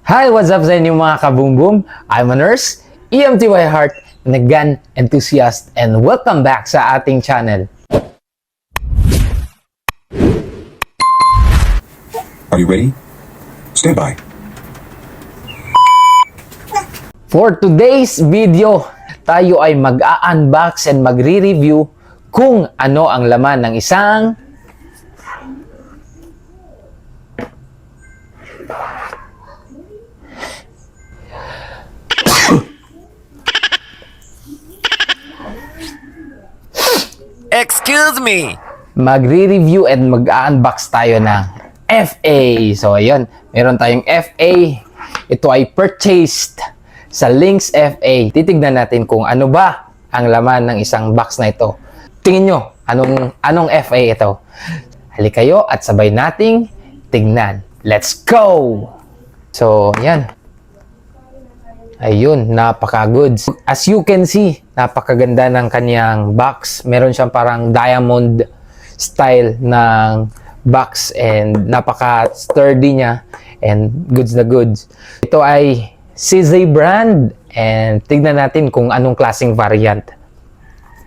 Hi, what's up sa inyo mga kaboom-boom? I'm a nurse, EMTY Heart, and a gun enthusiast, and welcome back sa ating channel. Are you ready? Stand by. For today's video, tayo ay mag-a-unbox and magre-review kung ano ang laman ng isang Excuse me! magre-review and mag-unbox tayo ng FA. So, ayun. Meron tayong FA. Ito ay purchased sa Lynx FA. Titignan natin kung ano ba ang laman ng isang box na ito. Tingin nyo, anong FA ito? Halika kayo at sabay nating tignan. Let's go! So, yan. Ayun, napaka-good. As you can see, napakaganda ng kanyang box. Meron siyang parang diamond style ng box and napaka-sturdy niya and goods na goods. Ito ay CZ brand and tignan natin kung anong klaseng variant.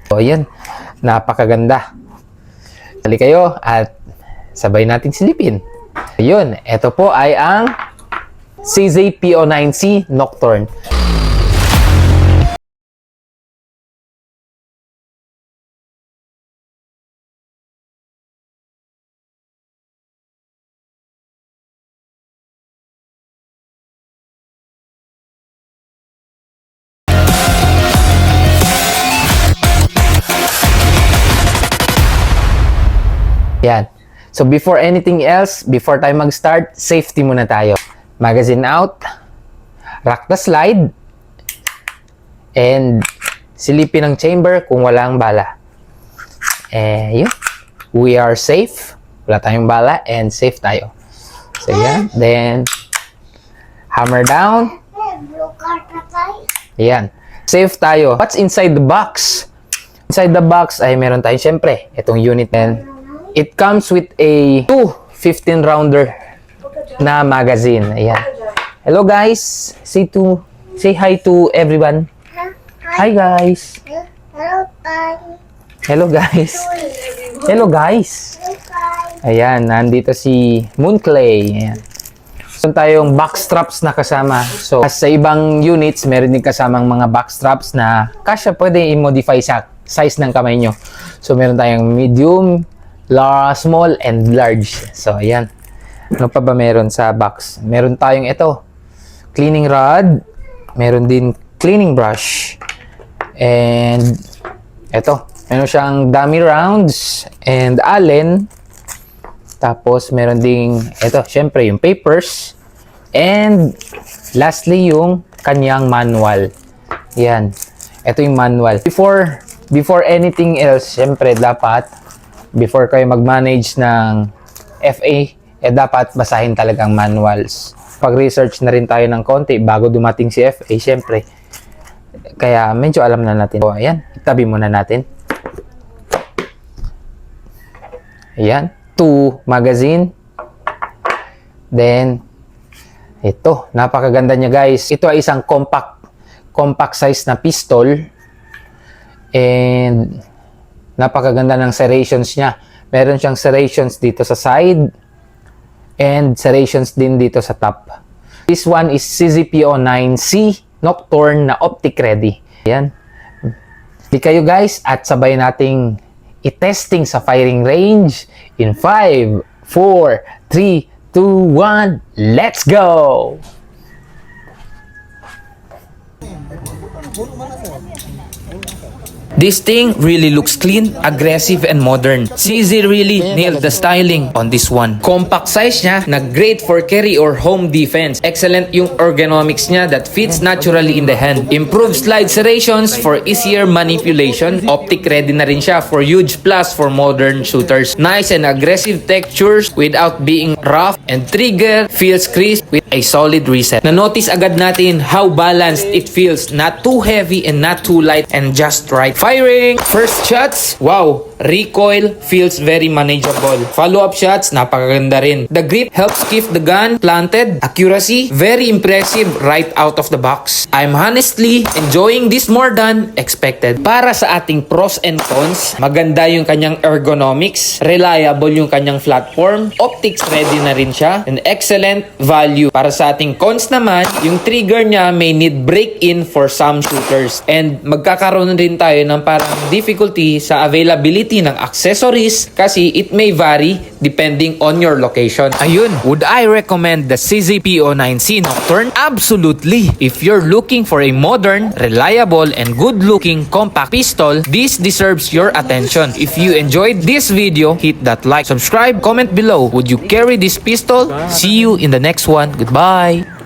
So, ayun, napakaganda. Hali kayo at sabay nating silipin. Ayun, ito po ay ang CZ PO9C Nocturne. Yan. So before anything else, before tayo mag-start, safety muna tayo. Magazine out, rack the slide, and silipin ang chamber kung walang bala. Yun. We are safe. Wala tayong bala and safe tayo. So yan. Then, hammer down. Yan. Safe tayo. What's inside the box? Inside the box ay meron tayong syempre itong unit and it comes with a 15 rounder na magazine. Ayan. Hello guys. Say hi to everyone. Hi guys. Hello guys. Hello guys. Ayan, nandito si Moonclay. Ayan. Meron tayong back straps na kasama. So, sa ibang units, meron din kasamang mga back straps na pwede i-modify sa size ng kamay nyo. So, meron tayong medium, small, and large. So, ayan. Ano pa ba meron sa box? Meron tayong ito. Cleaning rod. Meron din cleaning brush. And ito. Meron siyang dummy rounds and allen. Tapos, meron ding ito. Syempre, yung papers. And lastly, yung kanyang manual. Yan. Ito yung manual. Before anything else, syempre, dapat before kayo mag-manage ng FA, dapat basahin talagang manuals. Pag-research na rin tayo ng konti bago dumating si FA, syempre. Kaya medyo alam na natin. So, ayan, itabi muna natin. Ayan, 2 magazine. Then, ito, napakaganda niya guys. Ito ay isang compact size na pistol. And napakaganda ng serrations niya. Meron siyang serrations dito sa side and serrations din dito sa top. This one is CZPO9C Nocturne na optic ready. Ayan. Di kayo guys at sabay nating i-testing sa firing range in 5, 4, 3, 2, 1, let's go! This thing really looks clean, aggressive, and modern. CZ really nailed the styling on this one. Compact size niya na great for carry or home defense. Excellent yung ergonomics niya that fits naturally in the hand. Improved slide serrations for easier manipulation. Optic ready na rin siya for huge plus for modern shooters. Nice and aggressive textures without being rough, and trigger feels crisp with a solid reset. Na-notice agad natin how balanced it feels. Not too heavy and not too light and just right. Firing! First shots, wow! Recoil feels very manageable. Follow-up shots, napakaganda rin. The grip helps keep the gun planted. Accuracy, very impressive right out of the box. I'm honestly enjoying this more than expected. Para sa ating pros and cons, maganda yung kanyang ergonomics, reliable yung kanyang platform, optics ready na rin siya, and excellent value. Para sa ating cons naman, yung trigger niya may need break-in for some shooters. And magkakaroon rin tayo ng parang difficulty sa availability ng accessories kasi it may vary depending on your location. Ayun, would I recommend the CZP-09C Nocturne? Absolutely! If you're looking for a modern, reliable, and good-looking compact pistol, this deserves your attention. If you enjoyed this video, hit that like, subscribe, comment below. Would you carry this pistol? See you in the next one. Goodbye!